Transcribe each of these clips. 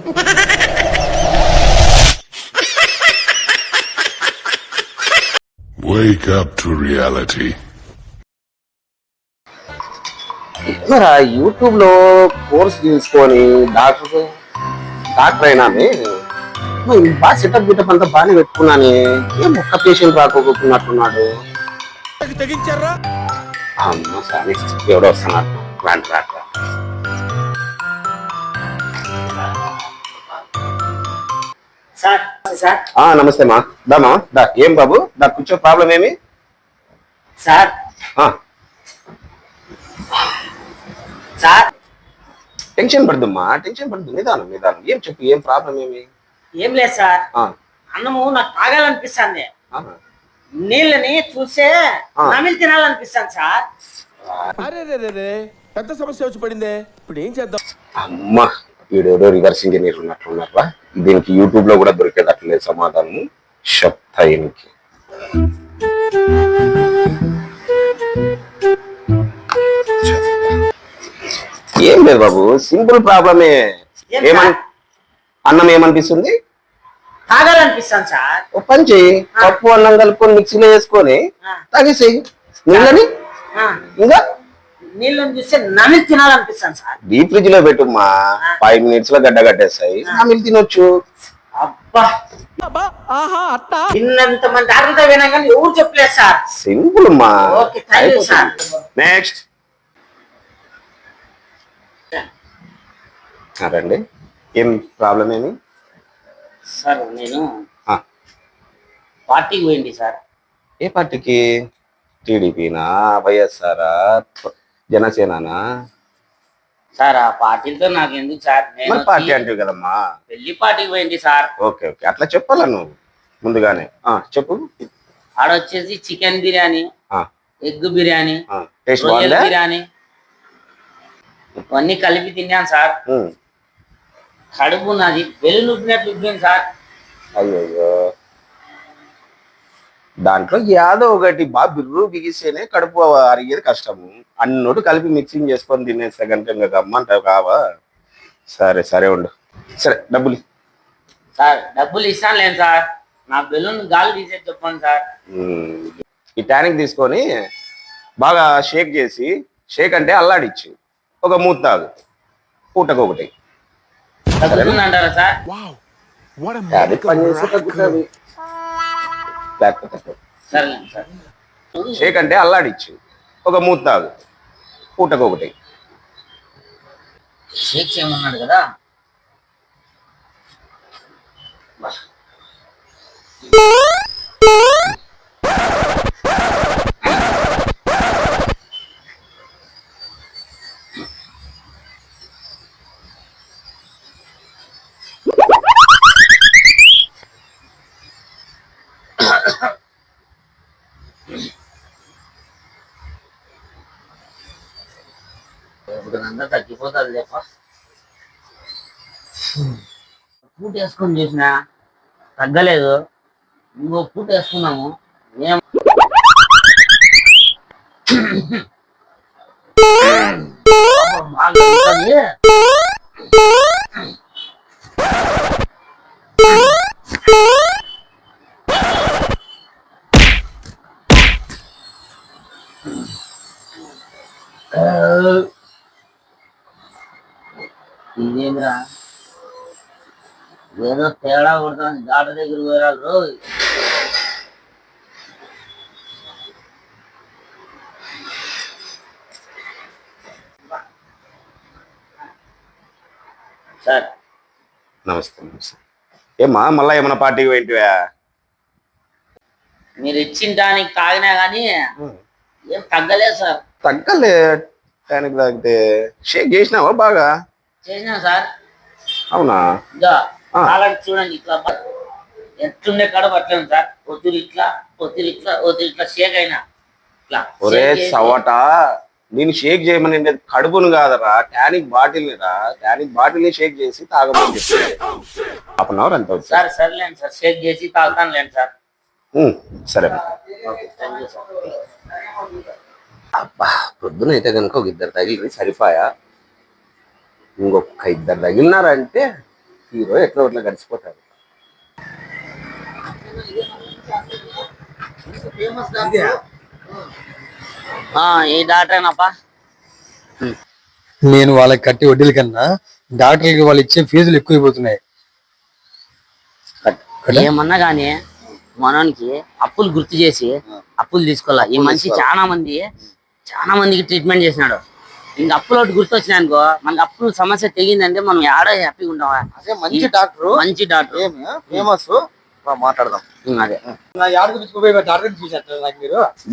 Wake up to reality. మరి YouTube లో course తీసుకొని డాక్టర్ అయినానే బాగా సెటప్ గిటప్ అంతా బాగానే పెట్టుకున్నానే. ఏం ఒక్క పేషెంట్ రాకపోతున్నట్టున్నాడు. అమ్మ సారీ ఎవడో వస్తున్నారు. రాండి రాక నమస్తే మా దామా దా. ఏం బాబు దా కూర్చో. ప్రాబ్లం ఏమి సార్? సార్ టెన్షన్ పడదమ్మా, టెన్షన్ పడదు. నిదానం నిదానం. ఏం చెప్పు, ఏం ప్రాబ్లం ఏమి? ఏం లేదు సార్, అన్నము నాకు తాగాలనిపిస్తుంది. నీళ్ళని చూసే నమిలి తినాలనిపిస్తాను సార్. అరే పెద్ద సమస్య వచ్చి పడిందే, ఇప్పుడు ఏం చేద్దాం? అమ్మా వీడెవడో రివర్స్ ఇంజనీర్ ఉన్నట్లున్నారా. దీనికి యూట్యూబ్ లో కూడా దొరికేటట్లేదు సమాధానం. షప్తాయినికి ఏం లేదు బాబు, సింపుల్ ప్రాబ్లమే. అన్నం ఏమనిపిస్తుంది? తాగాలనిపిస్తాను సార్. ఓ పని చెయ్యి, పప్పు అన్నం కలుపుకొని మిక్సీలో వేసుకొని తాగేసేయి. నీళ్ళని ఇంకా నీళ్ళని చూస్తే నమిలి తినాలనిపిస్తాను సార్. డీప్ ఫ్రిడ్జ్ లో పెట్టుమ్మా, 5 minutes లో గడ్డ కట్టేస్తాయి. నమిలి తినొచ్చు. అబ్బా ఇన్నంత మంది డాక్టర్తో వినా కానీ ఎవరు చెప్పలేదు సార్. సింపుల్ అమ్మా. Okay thank you sir. Next రండి. ఏం ప్రాబ్లం ఏమి సార్? నేను పార్టీకి పోయింది సార్. ఏ పార్టీకి? టీడీపీనా, వైఎస్ఆరా, జనసేననా? సార్ ఆ పార్టీలతో నాకు ఎందుకు సార్? నేను పార్టీ అంటే కదమ్మా. పెళ్లి పార్టీకి పోయింది సార్. ఓకే ఓకే, అట్లా చెప్పాలా నువ్వు ముందుగానే. చెప్పు. ఆడొచ్చేసి chicken biryani, egg biryani, taste రొయ్యల బిర్యానీ ఇవన్నీ కలిపి తిన్నాను సార్. కడుపు నాది వెలు నొప్పినట్లు ఉబ్బింది సార్. అయ్యో, దాంట్లో యాదో ఒకటి బాగా బిర్రు బిగిస్తేనే కడుపు అరిగేది కష్టము. అన్నోటి కలిపి మిక్సింగ్ చేసుకొని తినేస్తే కనుక ఇంకా గమ్మంటావు కావా? సరే సరే ఉండు. సరే డబ్బులు సార్. డబ్బులు ఇస్తాను లేదు సార్, నా బెలూన్ గాలి తీసేది చెప్పండి సార్. ఈ టానిక్ తీసుకొని బాగా షేక్ చేసి, షేక్ అంటే అల్లాడిచ్చి ఒక మూత తాగు, పూటకొకటి. అంటారా సార్? సరే సార్. షేక్ అంటే అల్లాడిచ్చి ఒక మూత తాగు, పూటకొకటి. షేక్ చేయమన్నాడు కదా. ఇప్పుడంతా తగ్గిపోతుంది లేప. పూట వేసుకొని చూసిన తగ్గలేదు, ఇంకో పూట వేసుకున్నాము. ఏం బాగా ఇదేమిరా ఏదో తేడా కొడుతుంది. డాక్టర్ దగ్గర పోయారు రోజు. సార్ నమస్తే నమస్తే. ఏమ్మా మళ్ళా ఏమన్నా పార్టీకి పోయింటివా? మీరు ఇచ్చిన దానికి తాగినా కానీ ఏం తగ్గలేదు సార్. తగ్గలే టానిక్ తాగితే? షేక్ చేసినావా బాగా? చేసినా సార్. అవునా? ఇంకా కాలండి చూడండి, ఇట్లా ఎట్లుండే కాడ పట్టలేము సార్. ఒత్తిడి ఇట్లా ఒత్తిడి ఇట్లా ఒత్తిడి ఇట్లా షేక్ అయినా ఇట్లా. ఒరే సవట, నేను షేక్ చేయమని కడుపును కాదరా, టానిక్ బాటిల్ రా. టానిక్ బాటిల్ ని షేక్ చేసి తాగమని చెప్పి హాఫ్ అన్ అవర్ అంత అవుతుంది సార్. సరేలేండి సార్, షేక్ చేసి తాగుతాను లేండి సార్. సరే. Thank you sir. అబ్బా పొద్దున అయితే కనుక ఒక 2 తగిలి సరిపాయా. ఇంకొక 2 తగిలినారంటే హీరో ఎట్లా ఇట్లా గడిచిపోతారు. ఈ డాక్టరేనప్పా. నేను వాళ్ళకి కట్టే వడ్డీల కన్నా డాక్టర్లకి వాళ్ళు ఇచ్చే ఫీజులు ఎక్కువైపోతున్నాయి. ఏమన్నా గానీ మనోనికి అప్పులు గుర్తు చేసి అప్పులు తీసుకోవాలా. ఈ మనిషి చాలా మందికి ట్రీట్మెంట్ చేసినాడు. ఇంక అప్పులు ఒకటి గుర్తు వచ్చినాయి అనుకో, మనకి అప్పులు సమస్య తెగిందంటే మనం ఆడ హ్యాపీగా ఉంటామా. అదే మంచి డాక్టర్ ఫేమస్ మాట్లాడదాం. అదే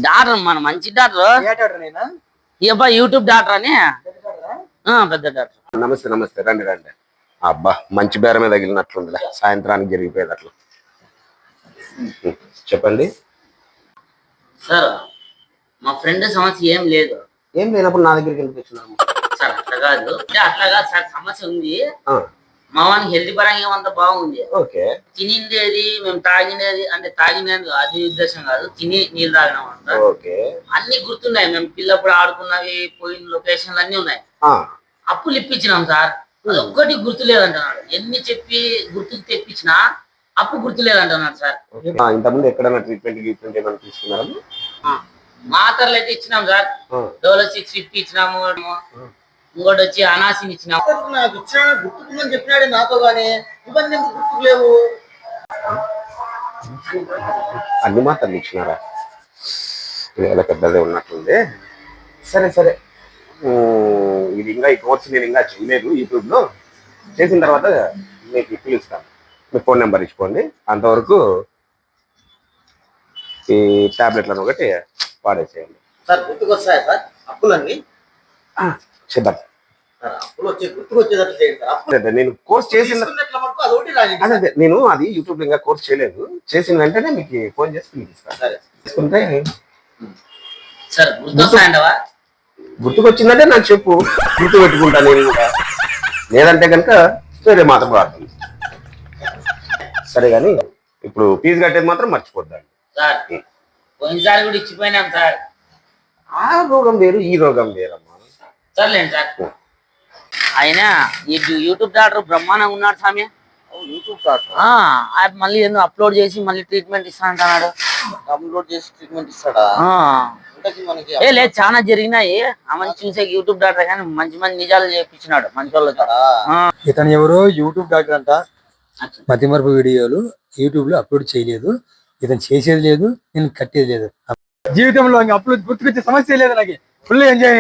డాక్టర్ మన మంచి డాక్టర్ ఈ అబ్బాయి యూట్యూబ్ డాక్టర్ అని పెద్ద డాక్టర్. నమస్తే నమస్తే, రండి రండి. అబ్బా మంచి బేరమే తగిలినట్లుందిలే, సాయంత్రానికి జరిగిపోయేది అట్లా. చెప్పండి సార్. మా ఫ్రెండ్ సమస్య ఏం లేదు. ఏం లేనప్పుడు నా దగ్గరికి ఎందుకు వచ్చినాము? సార్ అట్లా కాదు సార్, సమస్య ఉంది. మా వానికి హెల్త్ పరంగా అంతా బాగుంది. ఓకే. తినిండేది మేము తాగినది అంటే తాగినది అది ఉద్దేశం కాదు, తిని నీళ్ళు తాగినాం అంట. ఓకే. అన్ని గుర్తున్నాయి. మేము పిల్లప్పుడు ఆడుకున్నవి, పోయిన లొకేషన్లు అన్ని ఉన్నాయి. అప్పులు ఇప్పించినాం సార్, అది ఒక్కటి గుర్తు లేదంటున్నాడు. ఎన్ని చెప్పి గుర్తుకు తెప్పించినా అప్పు గుర్తు లేదంటున్నాడు సార్. ఇంతకుముందు ఎక్కడైనా ట్రీట్మెంట్ ఏమైనా తీసుకున్నారా? మాత్రలు అయితే ఇచ్చినాం సార్. డోలో 650 ఇచ్చినాము. ఇంకోటి వచ్చి అనాసిన్ ఇచ్చినాము. గుర్తుకుందని చెప్పినాడే నాతో గానీ ఇవన్నీ గుర్తులేవు. అన్ని మాత్రలు ఇచ్చినారా? పెద్దదే ఉన్నట్లుంది. సరే సరే, ఇది ఇంకా ఈ కోర్స్ నేను ఇంకా చేయలేదు. యూట్యూబ్లో చేసిన తర్వాత మీకు పిలుస్తాను. మీ ఫోన్ నెంబర్ ఇచ్చుకోండి. అంతవరకు ఈ టాబ్లెట్లను ఒకటి వాడేసేయండి సార్. గుర్తుకొస్తాయా సార్ అప్పులన్నీ? చేద్దాం. గుర్తుకొచ్చేటట్లు చేయండి సార్. నేను కోర్స్ చేసిన అదే నేను అది యూట్యూబ్ ఇంకా కోర్స్ చేయలేదు. చేసిన వెంటనే మీకు ఫోన్ చేసి పిలిపిస్తాను. సరే తీసుకుంటే సార్ గుర్తొస్తాయంటవా? గుర్తుకొచ్చిందంటే నాకు చెప్పు, గుర్తు పెట్టుకుంటాను నేను కూడా. లేదంటే కనుక వేరే మాత్రం వాడుతుంది. సరే కానీ ఇప్పుడు ఫీజు కట్టేది మాత్రం మర్చిపోద్దండి సార్. పోయినసారి కూడా ఇచ్చిపోయినాం సార్. ఆ రోగం వేరు, ఈ రోగం వేరమ్మా. సర్లేండి సార్. ఆయన ఈ యూట్యూబ్ డాక్టర్ బ్రహ్మాండంగా ఉన్నాడు స్వామి. యూట్యూబ్ డాక్టర్ మళ్ళీ ఏదో అప్లోడ్ చేసి మళ్ళీ ట్రీట్మెంట్ ఇస్తా అంటున్నాడు. అప్లోడ్ చేసి ట్రీట్మెంట్ ఇస్తాడా? లేదు, చాలా జరిగినాయి. ఆమె చూసే యూట్యూబ్ డాక్టర్ కానీ మంచి మంచి నిజాలు చేయించినాడు మంచి వాళ్ళతో. ఇతను ఎవరో యూట్యూబ్ డాక్టర్ అంట. మతిమరపు వీడియోలు యూట్యూబ్ లో అప్లోడ్ చేయలేదు. ఇతను చేసేది లేదు, నేను కట్టేది లేదు. జీవితంలో అప్లోడ్ గుర్తుకొచ్చే సమస్య లేదు. నాకు ఫుల్ ఎంజాయ్